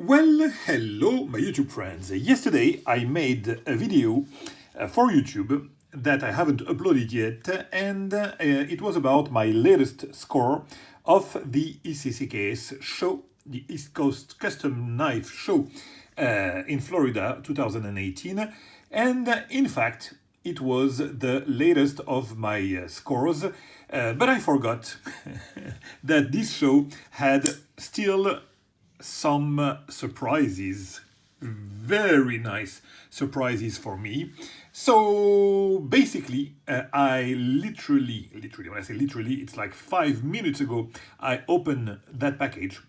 Well, hello, my YouTube friends. Yesterday I made a video for YouTube that I haven't uploaded yet, and it was about my latest score of the ECCKS show, the East Coast Custom Knife Show in Florida 2018. And in fact, it was the latest of my scores, but I forgot that this show had still some surprises, very nice surprises for me. So basically, I literally, when I say literally, it's like 5 minutes ago, I opened that package.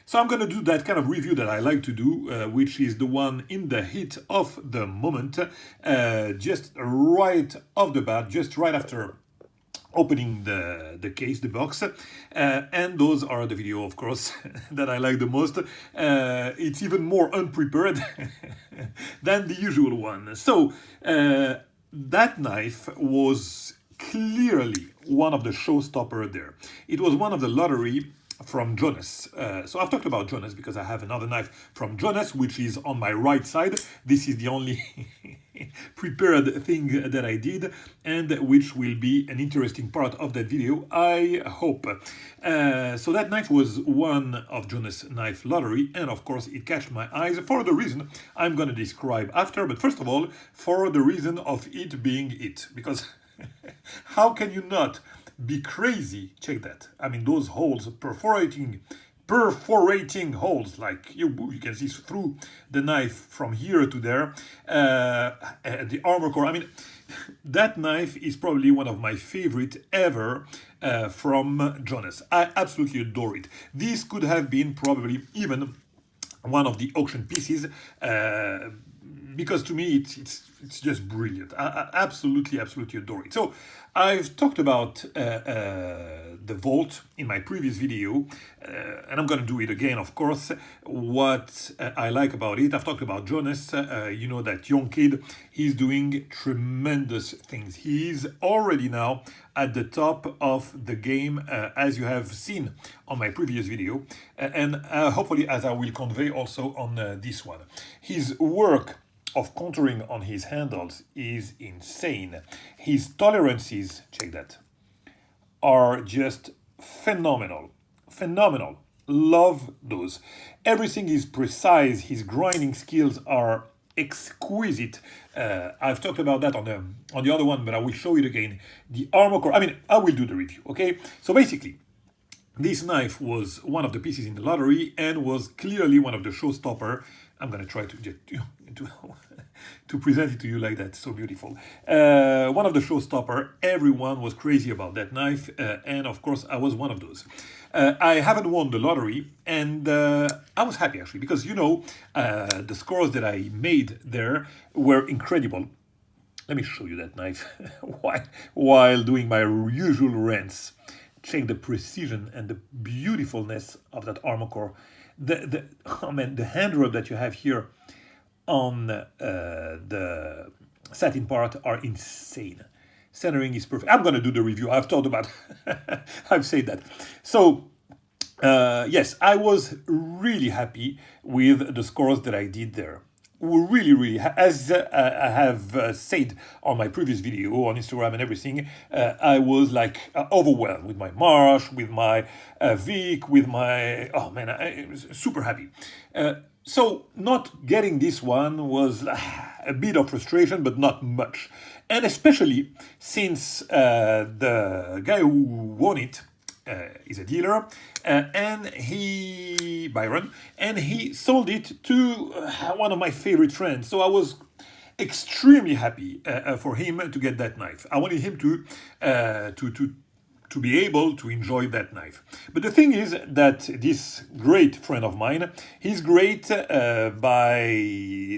So I'm going to do that kind of review that I like to do, which is the one in the heat of the moment, just right off the bat, just right after opening the case, the box, and those are the video, of course, that I like the most. It's even more unprepared than the usual one. So that knife was clearly one of the showstopper there. It was one of the lottery from Jonas. So I've talked about Jonas because I have another knife from Jonas, which is on my right side. This is the only prepared thing that I did, and which will be an interesting part of that video, I hope. So that knife was one of Jonas' knife lottery, and of course it catch my eyes for the reason I'm gonna describe after, but first of all, for the reason of it being it, because how can you not be crazy? Check that. I mean, those holes, perforating holes, like you can see through the knife from here to there. The armor core, I mean, that knife is probably one of my favorite ever from Jonas. I absolutely adore it. This could have been probably even one of the auction pieces, because to me it's just brilliant. I absolutely adore it. So I've talked about the Vault in my previous video, and I'm gonna do it again, of course. What I like about it, I've talked about Jonas. You know, that young kid, he's doing tremendous things. He's already now at the top of the game, as you have seen on my previous video, and hopefully as I will convey also on this one. His work of contouring on his handles is insane. His tolerances, check that, are just phenomenal. Love those. Everything is precise. His grinding skills are exquisite. I've talked about that on the other one, but I will show it again. The armor core, I mean, I will do the review, okay? So basically, this knife was one of the pieces in the lottery and was clearly one of the showstopper. I'm gonna try to present it to you like that, so beautiful. One of the showstopper. Everyone was crazy about that knife, and of course I was one of those. I haven't won the lottery, and I was happy actually, because you know, the scores that I made there were incredible. Let me show you that knife while doing my usual rants. Check the precision and the beautifulness of that armor core. Oh man, the hand rub that you have here on the satin part are insane. Centering is perfect. I'm gonna do the review. I've thought about I've said that. So yes, I was really happy with the scores that I did there. Really, as I have said on my previous video on Instagram and everything, I was like overwhelmed with my Marsh, with my Vic, with my, oh man, I was super happy. So not getting this one was a bit of frustration, but not much. And especially since the guy who won it is a dealer, and Byron, and he sold it to one of my favorite friends. So I was extremely happy for him to get that knife. I wanted him to be able to enjoy that knife. But the thing is that this great friend of mine, he's great by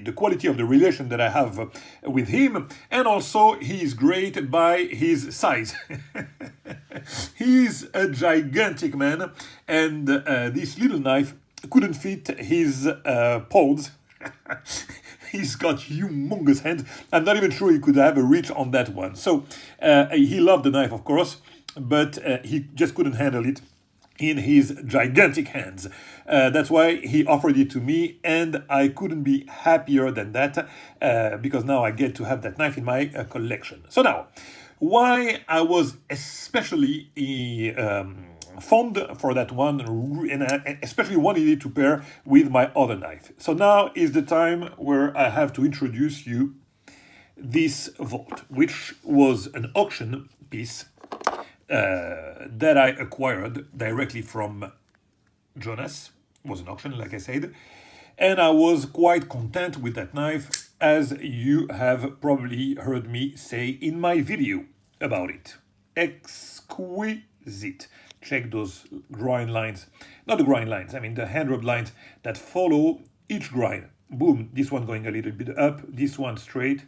the quality of the relation that I have with him, and also he's great by his size. He's a gigantic man, and this little knife couldn't fit his paws. He's got humongous hands. I'm not even sure he could have a reach on that one. So he loved the knife, of course, but he just couldn't handle it. in his gigantic hands. That's why he offered it to me, and I couldn't be happier than that, because now I get to have that knife in my collection. So now, why I was especially fond for that one, and I especially wanted it to pair with my other knife. So now is the time where I have to introduce you this Volt, which was an auction piece that I acquired directly from Jonas. It was an auction, like I said, and I was quite content with that knife, as you have probably heard me say in my video about it. Exquisite. Check those grind lines, not the grind lines, I mean the hand rub lines that follow each grind. Boom, this one going a little bit up, this one straight,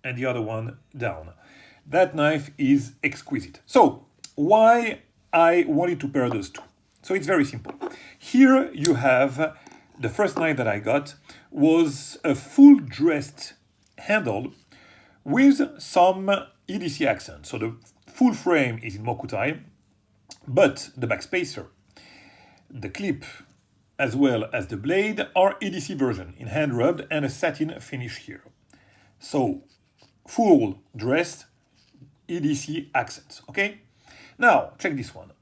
and the other one down. That knife is exquisite. So why I wanted to pair those two? So it's very simple. Here you have the first knife that I got was a full dressed handle with some EDC accent. So the full frame is in Mokutai, but the backspacer, the clip, as well as the blade are EDC version in hand rubbed and a satin finish here. So full dressed EDC accents, okay? Now, check this one.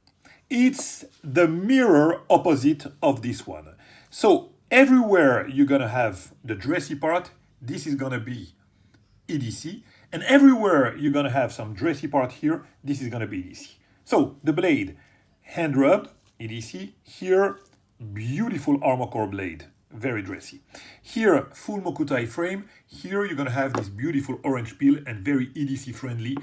It's the mirror opposite of this one. So everywhere you're gonna have the dressy part, this is gonna be EDC, and everywhere you're gonna have some dressy part here, this is gonna be EDC. So the blade, hand rubbed, EDC. Here, beautiful armor core blade, very dressy. Here, full Mokutai frame. Here you're gonna have this beautiful orange peel and very EDC friendly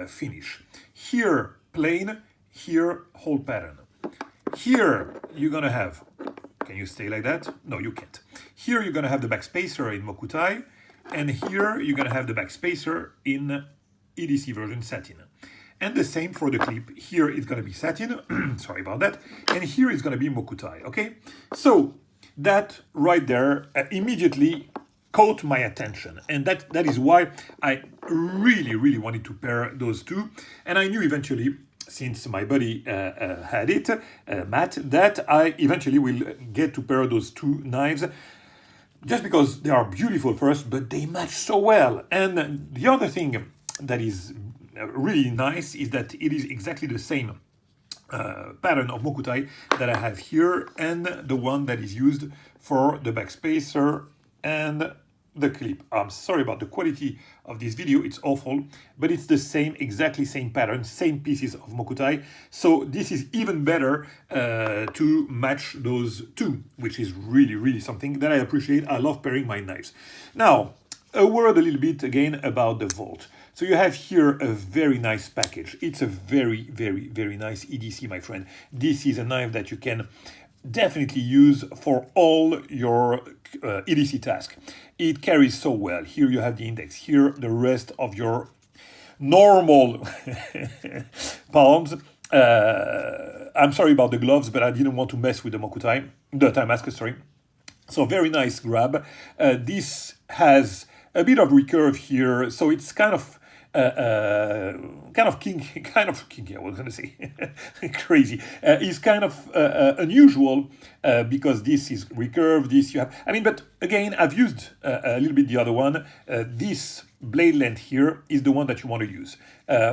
finish. Here, plain. Here, whole pattern. Here you're gonna have, can you stay like that? No, you can't. Here you're gonna have the backspacer in Mokutai, and here you're gonna have the backspacer in EDC version satin. And the same for the clip. Here it's going to be satin, sorry about that, and here it's going to be Mokutai, okay? So that right there immediately caught my attention, and that is why I really wanted to pair those two. And I knew eventually, since my buddy had it, Matt, that I eventually will get to pair those two knives, just because they are beautiful first, but they match so well. And the other thing that is really nice is that it is exactly the same pattern of Mokutai that I have here, and the one that is used for the backspacer and the clip. I'm sorry about the quality of this video, it's awful, but it's the same, exactly same pattern, same pieces of Mokutai. So this is even better to match those two, which is really something that I appreciate. I love pairing my knives. Now, a word a little bit again about the Volt. So you have here a very nice package. It's a very nice EDC, my friend. This is a knife that you can definitely use for all your EDC tasks. It carries so well. Here you have the index. Here the rest of your normal palms. I'm sorry about the gloves, but I didn't want to mess with the Mokutai, the Time Masker, sorry. So very nice grab. This has a bit of recurve here, so it's kind of kinky, I was gonna say, crazy. It's kind of unusual because this is recurved, this you have, I mean, but again, I've used a little bit the other one. This blade length here is the one that you want to use.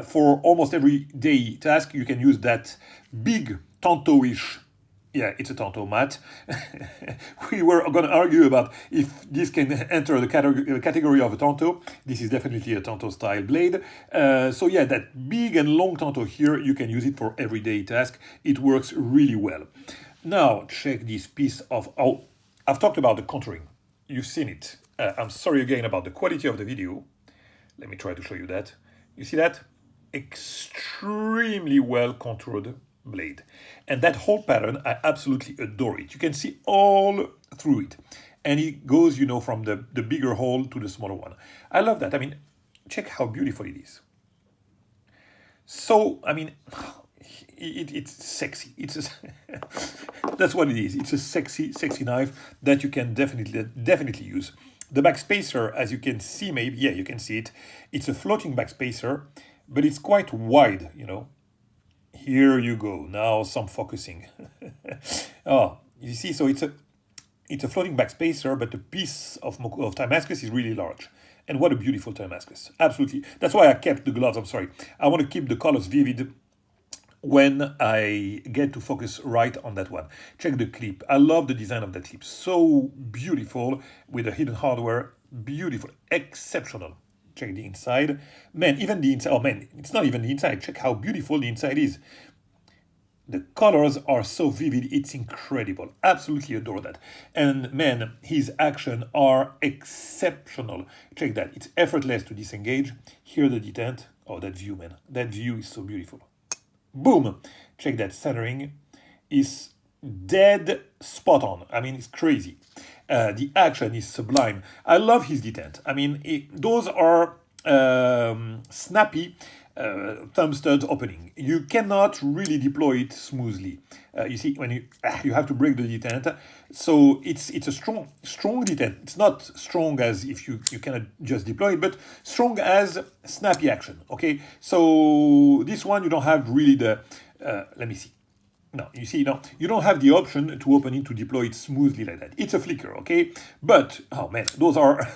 For almost every day task, you can use that big Tanto-ish. Yeah, it's a Tanto mat. We were going to argue about if this can enter the category of a Tanto. This is definitely a Tanto style blade. So yeah, that big and long Tanto here, you can use it for everyday task. It works really well. Now, check this piece of, oh, I've talked about the contouring. You've seen it. I'm sorry again about the quality of the video. Let me try to show you that. You see that? Extremely well contoured blade, and that whole pattern, I absolutely adore it. You can see all through it, and it goes, you know, from the bigger hole to the smaller one. I love that. I mean, check how beautiful it is. So I mean, it's sexy. That's what it is. It's a sexy knife that you can definitely use. The backspacer, as you can see, maybe, yeah, you can see it. It's a floating backspacer, but it's quite wide, you know. Here you go. Now some focusing. Oh, you see, so it's a floating backspacer, but the piece of Damascus is really large. And what a beautiful Damascus. Absolutely. That's why I kept the gloves. I'm sorry. I want to keep the colors vivid when I get to focus right on that one. Check the clip. I love the design of that clip. So beautiful with the hidden hardware. Beautiful. Exceptional. Check the inside. Man, even the inside. Oh man, it's not even the inside. Check how beautiful the inside is. The colors are so vivid, it's incredible. Absolutely adore that. And man, his actions are exceptional. Check that. It's effortless to disengage. Here the detent. Oh, that view, man. That view is so beautiful. Boom. Check that centering is dead spot on. I mean, it's crazy. The action is sublime. I love his detent. I mean, those are snappy thumb stud opening. You cannot really deploy it smoothly. You see, when you have to break the detent. So it's a strong detent. It's not strong as if you cannot just deploy it, but strong as snappy action. Okay, so this one you don't have really the. Let me see. No, you see, no, you don't have the option to open it to deploy it smoothly like that. It's a flicker, okay? But, oh man, those are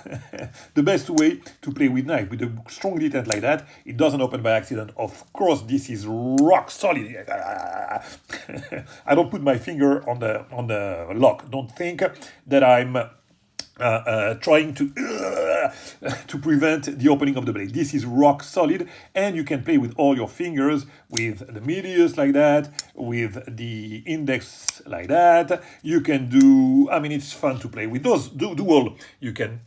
the best way to play with knife. With a strong detent like that, it doesn't open by accident. Of course, this is rock solid. I don't put my finger on the lock. Don't think that I'm trying to prevent the opening of the blade. This is rock solid, and you can play with all your fingers, with the medius like that, with the index like that. You can do, I mean, it's fun to play with those dual. You can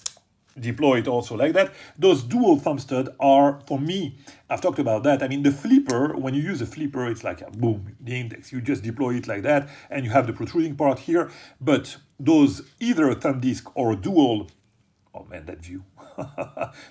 deploy it also like that. Those dual thumb stud are, for me, I've talked about that. I mean, the flipper, when you use a flipper, it's like a boom, the index. You just deploy it like that, and you have the protruding part here. But those, either a thumb disc or a dual, oh man, that view.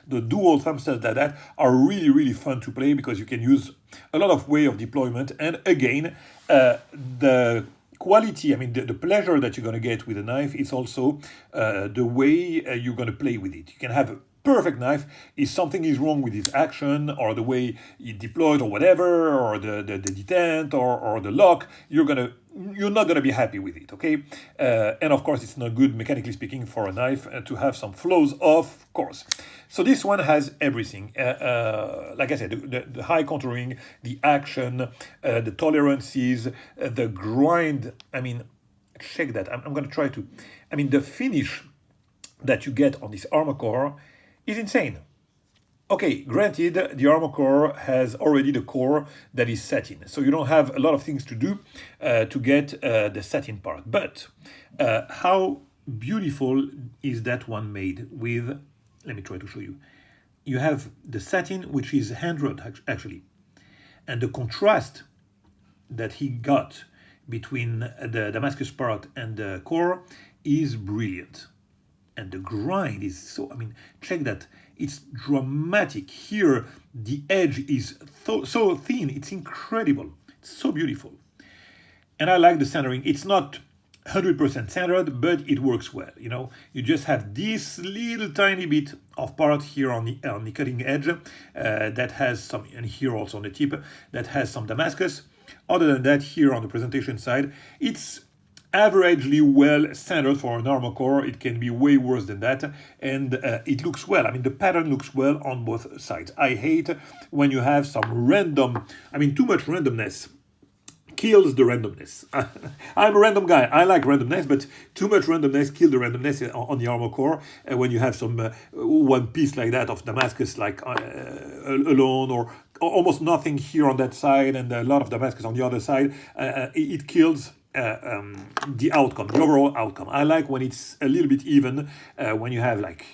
The dual thumb studs like that are really, really fun to play because you can use a lot of way of deployment. And again, the quality, I mean, the pleasure that you're going to get with a knife is also the way you're going to play with it. You can have a perfect knife. If something is wrong with its action or the way you deploy it or whatever, or the detent or the lock, you're not going to be happy with it, okay? And of course, it's not good, mechanically speaking, for a knife to have some flaws, of course. So this one has everything. Like I said, the high contouring, the action, the tolerances, the grind. I mean, check that. I'm going to try to... I mean, the finish that you get on this armor core is insane. Okay, granted, the armor core has already the core that is satin, so you don't have a lot of things to do to get the satin part. But how beautiful is that one made with, let me try to show you. You have the satin, which is hand-wrought actually, and the contrast that he got between the Damascus part and the core is brilliant. And the grind is so, I mean, check that. It's dramatic. Here, the edge is so thin. It's incredible. It's so beautiful. And I like the centering. It's not 100% centered, but it works well. You know, you just have this little tiny bit of part here on the cutting edge that has some, and here also on the tip, that has some Damascus. Other than that, here on the presentation side, it's averagely well centered for an armor core. It can be way worse than that, and it looks well. I mean, the pattern looks well on both sides. I hate when you have some random, I mean, too much randomness kills the randomness. I'm a random guy. I like randomness, but too much randomness kills the randomness on the armor core. When you have some one piece like that of Damascus, like alone, or almost nothing here on that side, and a lot of Damascus on the other side, it kills the outcome, the overall outcome. I like when it's a little bit even, when you have like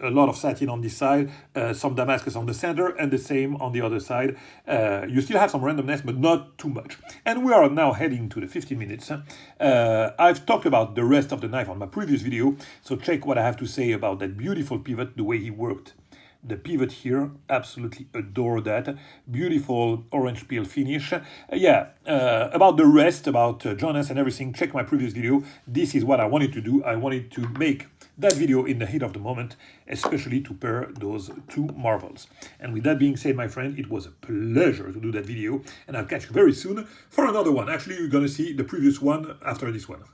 a lot of satin on this side, some Damascus on the center, and the same on the other side. You still have some randomness, but not too much. And we are now heading to the 15 minutes. I've talked about the rest of the knife on my previous video, so check what I have to say about that beautiful pivot, the way he worked The pivot here, absolutely adore that. Beautiful orange peel finish. About the rest, about Jonas and everything, check my previous video. This is what I wanted to do. I wanted to make that video in the heat of the moment, especially to pair those two marvels. And with that being said, my friend, it was a pleasure to do that video, and I'll catch you very soon for another one. Actually, you're gonna see the previous one after this one.